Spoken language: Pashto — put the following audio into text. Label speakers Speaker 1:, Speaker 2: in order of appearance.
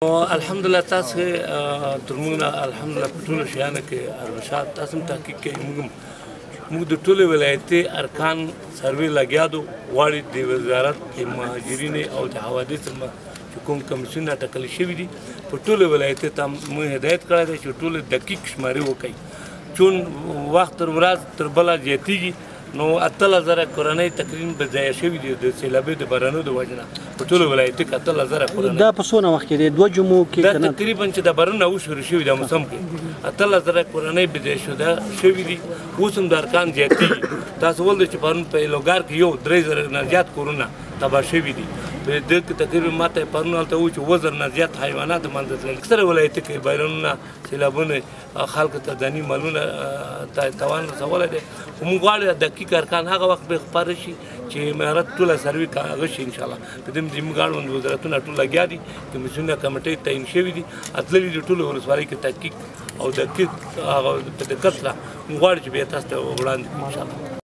Speaker 1: الحمدلله تاسو تر موږ نه الحمدلله په ټولو شیانو کې ارشاد تاسو هم تحقیق کوئ موږ د ټولو ولایتي ارکان سروې لګیا دو غواړي د وزارت مهاجرین او د حوادث چې کوم کمیسیون ټاکل شوي دي په ټولو ولایتو ته موږ هدایت کړی دی چې ټولو دقیق شمارې وکړي چون وخت تر ورځ تر بله زیاتېږي نو 8000 کورنۍ تقریبا به ضایع شوي دي د سیلابي د بارانو د وجې نه په ټولو ولایتو کې 8000 کورنۍ
Speaker 2: دا په څونه وخت کې دی 2 جمعو کې
Speaker 1: دا تقریبا چې د باران او شروع شوي د موسم کې 8000 کورنۍ به ضایع شوي دي اوس هم د ارکان زیاتېږي تاسو ولدئ چې پرون په لوګار کې یو 3000 نه زیات کورونه تباه شوي دي په دې کې تقریبا ماته پرون هلته وایي چې 1000 نه زیات حیوانات منځ تللي اکثره ولایتو کې بارانونه سیلابونه خلکو ته ځاني مالونه تاوان رسولی دی خو موږ غواړو دقیق ارکان هغه وخت به خپاره شي چې امارت ټوله سروې هغه شي انشاءالله په دې زموږ اړوند وزارتونه ټول لګیا دي کمیسیونونه کمیټې تعین شوي دي تللي دي ټولو ولسوالۍ کې تحقیق او دقیق هغه په دقت سره موږ غواړو چې بیا تاسو ته وړاندې کړو انشاءالله